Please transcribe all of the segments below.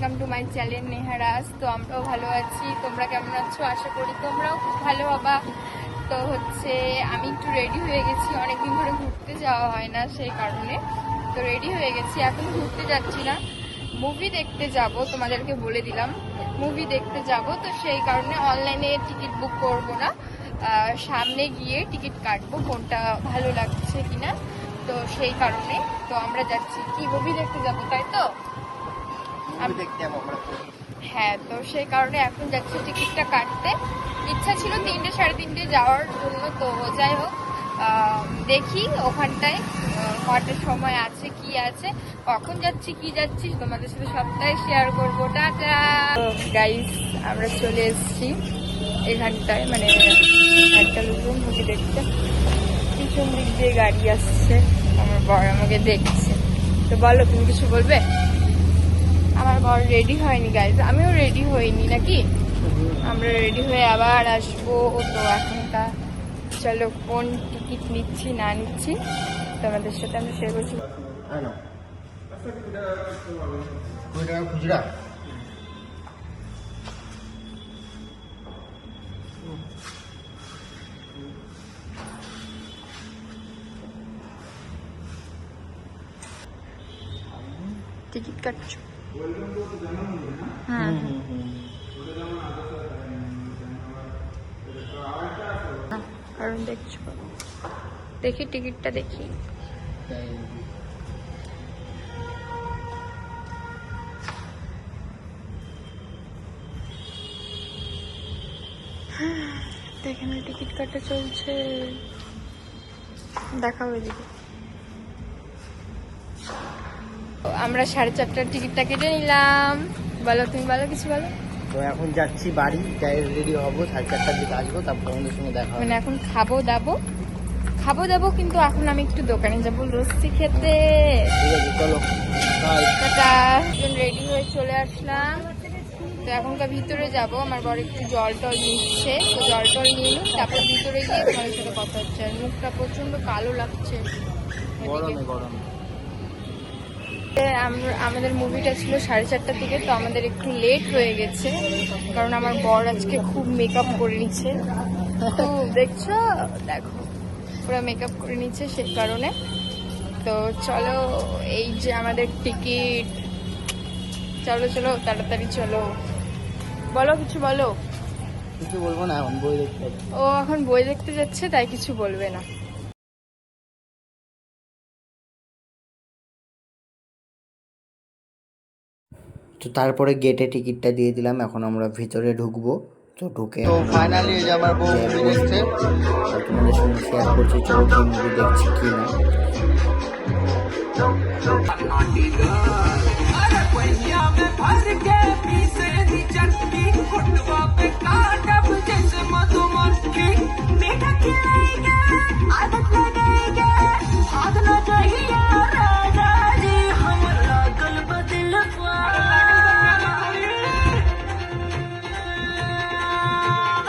Welcome to my channel Neharaj. তো আমরাও ভালো আছি, তোমরা কেমন আছো? আশা করি তোমরাও খুব ভালো হবা। তো হচ্ছে আমি একটু রেডি হয়ে গেছি, অনেকদিন ধরে ঘুরতে যাওয়া হয় না সেই কারণে। তো রেডি হয়ে গেছি, এখন ঘুরতে যাচ্ছি না, মুভি দেখতে যাব, তোমাদেরকে বলে দিলাম মুভি দেখতে যাব। তো সেই কারণে অনলাইনে টিকিট বুক করব না, সামনে গিয়ে টিকিট কাটবো কোনটা ভালো লাগছে কিনা। তো সেই কারণে তো আমরা যাচ্ছি, কি মুভি দেখতে যাবো তাই তো? হ্যাঁ, তো সেই কারণে এখন যাচ্ছি টিকিটটা কাটতে। ইচ্ছা ছিল 3টে 3:30 যাওয়ার জন্য, তো যাই হোক দেখি ওখানটায় কটার সময় আছে কি আছে, কখন যাচ্ছি কি যাচ্ছি তোমাদের সাথে সবটাই শেয়ার করবো। টাটা গাইস, আমরা চলে এসেছি এখানটায়, মানে একটা লোকজন মুভি দেখতে। পিছন দিক দিয়ে গাড়ি আসছে, আমার বর আমাকে দেখছে। তো বলো, তুমি কিছু বলবে? আমার বর রেডি হয়নি গাইজ, আমিও রেডি হইনি নাকি, আমরা রেডি হয়ে আবার আসবো। তো এখনটা চলো কোন টিকিট নিচ্ছি না নিচ্ছি তোমাদের সাথে আমরা শেয়ার করছি। খুচরা টিকিট কাটছো? হ্যাঁ, কারণ দেখছো, দেখি টিকিটটা দেখি। এখানে টিকিট কাটা চলছে, দেখাবো এদিকে। আমরা 4:30টার টিকিটটা কেটে নিলাম। বলো, তুমি বলো, কিছু বলো। তো এখন যাচ্ছি বাড়ি, যাই রেডি হবো, 4:30টার দিকে আসবো, তারপর আমাদের সঙ্গে দেখা হবে। মানে এখন খাবো দাবো, কিন্তু এখন আমি একটু দোকানে যাবো লস্যি খেতে। ঠিক আছে, চলো টাটা। রেডি হয়ে চলে আসলাম, তো এখনকার ভিতরে যাব। আমার বর একটু জল টল নিচ্ছে, তো জল টল নিয়ে নিই, তারপর ভিতরে গিয়ে তোমাদের সাথে কথা হচ্ছে। আর মুখটা প্রচন্ড কালো লাগছে গরমে গরমে। আমাদের মুভিটা ছিল 4:30টার দিকে, তো আমাদের একটু লেট হয়ে গেছে, কারণ আমার বর আজকে খুব মেকআপ করে নিচ্ছে। তো দেখছো, দেখো পুরো মেকআপ করে নিচ্ছে সেই কারণে। তো চলো, এই যে আমাদের টিকিট, চলো চলো তাড়াতাড়ি চলো। বলো, কিছু বলো। কিছু বলবো না, এখন বই দেখতে যাচ্ছি। ও এখন বই দেখতে যাচ্ছে, তাই কিছু বলবে না। তো তারপরে গেটে টিকিটটা দিয়ে দিলাম, এখন আমরা ভিতরে ঢুকবো। তো ঢুকে তো ফাইনালি যে আমার বউ মুভি দেখছে, আর তোমাদের সঙ্গে শেয়ার করছি চলো কি মুভি দেখছি কি না।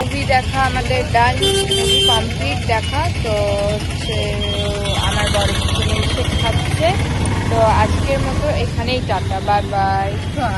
মুভি দেখা আমাদের ডান, মুভি কমপ্লিট দেখা। তো হচ্ছে আমার বড় মিল্কশেক খাচ্ছে। তো আজকের মতো এখানেই টাটা, বাই বাই।